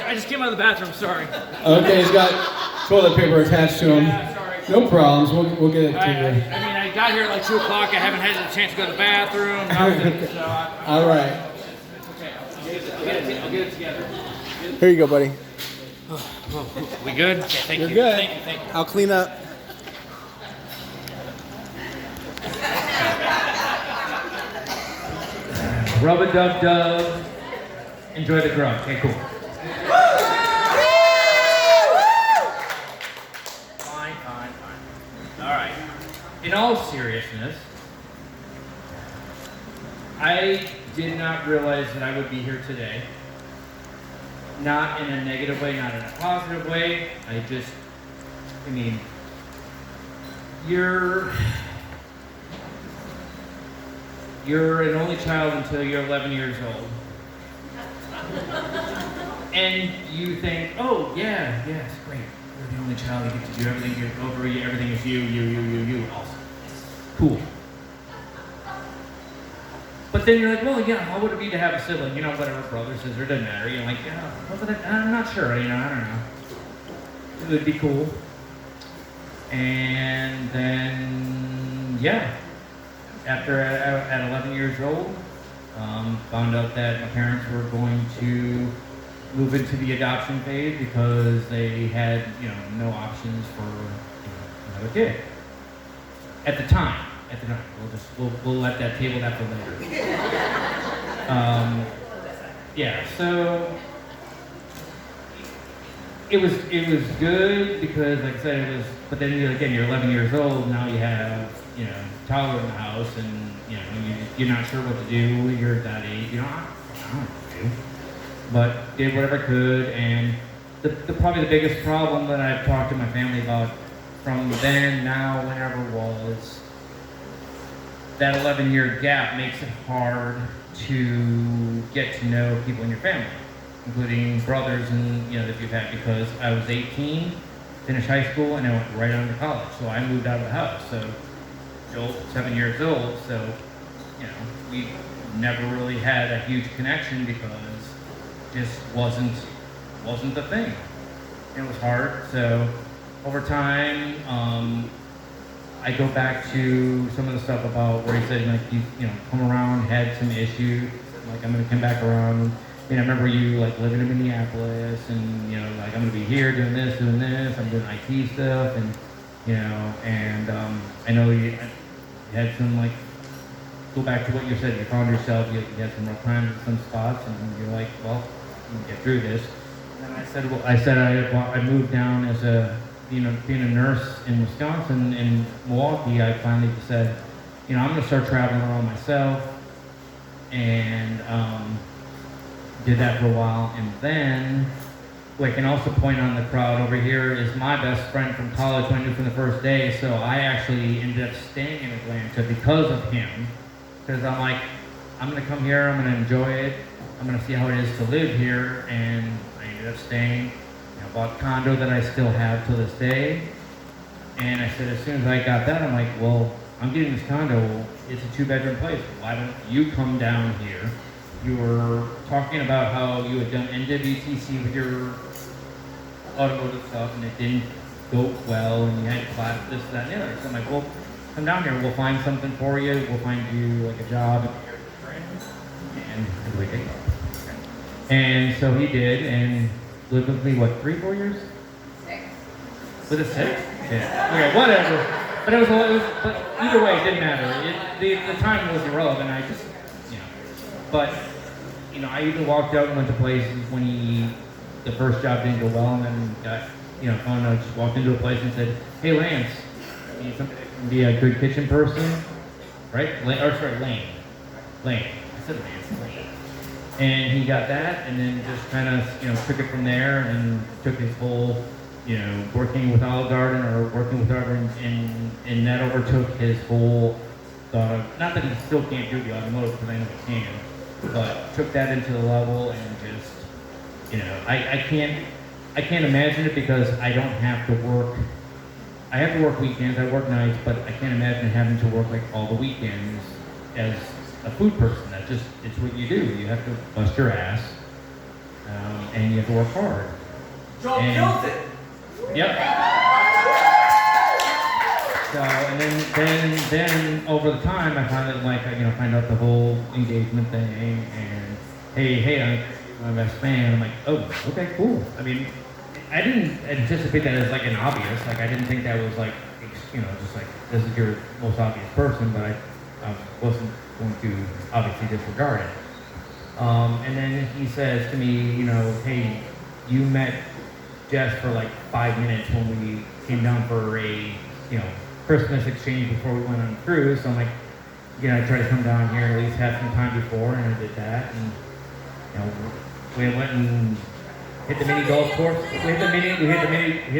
I just came out of the bathroom, sorry. Okay, he's got toilet paper attached to him. Yeah, sorry. No problems, we'll get it to I you. mean, I got here at like 2 o'clock. I haven't had a chance to go to the bathroom. Nothing, so All right. it's okay. I'll get it together. Here you go, buddy. We good? Okay, thank You're you. good. Thank you. I'll clean up. Rub-a-dub-dub. Enjoy the grub. Okay, cool. Fine. All right. In all seriousness, I did not realize that I would be here today. Not in a negative way, not in a positive way. I mean, you're an only child until you're 11 years old. And you think, oh, yeah, it's great. You're the only child, you get to do everything, you're over, everything is you, awesome. Cool. But then you're like, well, yeah, how would it be to have a sibling? You know, whatever, brother, sister, doesn't matter. You're like, yeah, I'm not sure, I don't know. It would be cool. And then, yeah, after at 11 years old, found out that my parents were going to move into the adoption phase because they had, no options for another kid. At the time, we'll let that table that for later. Yeah, so it was good because, like I said, it was. But then again, you're 11 years old. Now you have toddler in the house, and you're not sure what to do. You're at that age. I don't know what to do. But did whatever I could, and probably the biggest problem that I've talked to my family about from then, now, whenever was that 11-year gap makes it hard to get to know people in your family, including brothers and that you've had, because I was 18, finished high school, and I went right on to college. So I moved out of the house. So still 7 years old. So we never really had a huge connection because it just wasn't the thing. It was hard. So over time, I go back to some of the stuff about where he said, like, you come around, had some issues, like, I'm going to come back around. I remember you, like, living in Minneapolis, and, like, I'm going to be here doing this, I'm doing IT stuff, and, and I know you had some, like, go back to what you said, you found yourself, you had some rough times in some spots, and you're like, well, you can get through this. And then I said I moved down as being a nurse in Wisconsin, in Milwaukee. I finally just said, I'm going to start traveling around myself, and did that for a while. And then, I can also point on the crowd over here is my best friend from college, who I knew from the first day. So I actually ended up staying in Atlanta because of him, because I'm like, I'm going to come here, I'm going to enjoy it, I'm going to see how it is to live here, and I ended up staying. I bought a condo that I still have to this day, and I said, as soon as I got that, I'm like, well, I'm getting this condo, it's a 2-bedroom place, why don't you come down here? You were talking about how you had done NWTC with your automotive stuff, and it didn't go well, and you had class, this, that, and the other. So I'm like, well, come down here, we'll find something for you, we'll find you like a job, and we did. And so he did, and lived with me, 3-4 years? 6. Was it 6? Yeah. Okay, whatever. But but either way, it didn't matter. The time was irrelevant. I just, But, I even walked out and went to places when the first job didn't go well, and then got, found out, just walked into a place and said, hey, Lance, you need somebody that can be a good kitchen person, right? Lane. I said Lance, Lane. And he got that, and then just kind of, took it from there, and took his whole, working with Olive Garden or working with whoever, and that overtook his whole thought of, not that he still can't do the automotive, because I know he can, but took that into the level and just, I can't imagine it because I don't have to work. I have to work weekends, I work nights, but I can't imagine having to work like all the weekends as a food person. That's just, it's what you do. You have to bust your ass and you have to work hard. Joel And- kills it. Yep. So, and then over the time, I found find out the whole engagement thing, and hey, I'm my best man. I'm like, oh, okay, cool. I mean, I didn't anticipate that as like an obvious. Like, I didn't think that was like, just like this is your most obvious person, but I wasn't going to obviously disregard it. And then he says to me, hey, you met Jess for like 5 minutes when we came down for a, Christmas exchange before we went on a cruise. So I'm like, I tried to come down here and at least have some time before, and I did that. And, we went and hit the mini golf course. We hit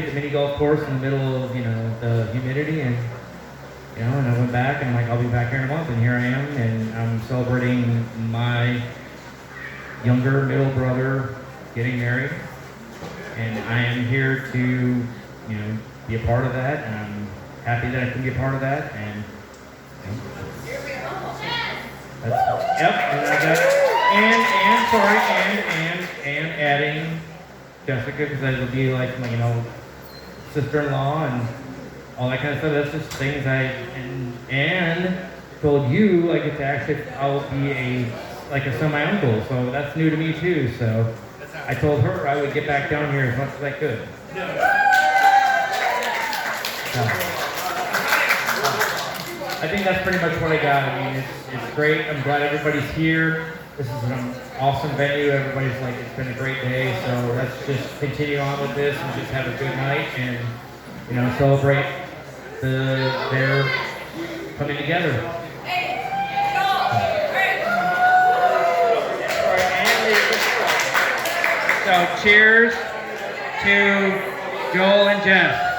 the mini golf course in the middle of, the humidity, and, and I went back and I'm like, I'll be back here in a month, and here I am, and I'm celebrating my younger middle brother getting married. And I am here to, be a part of that, and I'm happy that I can be a part of that. And that's, yep. And I got, and adding Jessica, because that'll be like my, sister-in-law and all that kind of stuff. That's just things and told you I get to I'll be a semi-uncle, so that's new to me too. So I told her I would get back down here as much as I could. So, I think that's pretty much what I got. I mean, it's great. I'm glad everybody's here. This is an awesome venue. Everybody's like, it's been a great day. So let's just continue on with this and just have a good night and, celebrate their coming together. So cheers to Joel and Jess.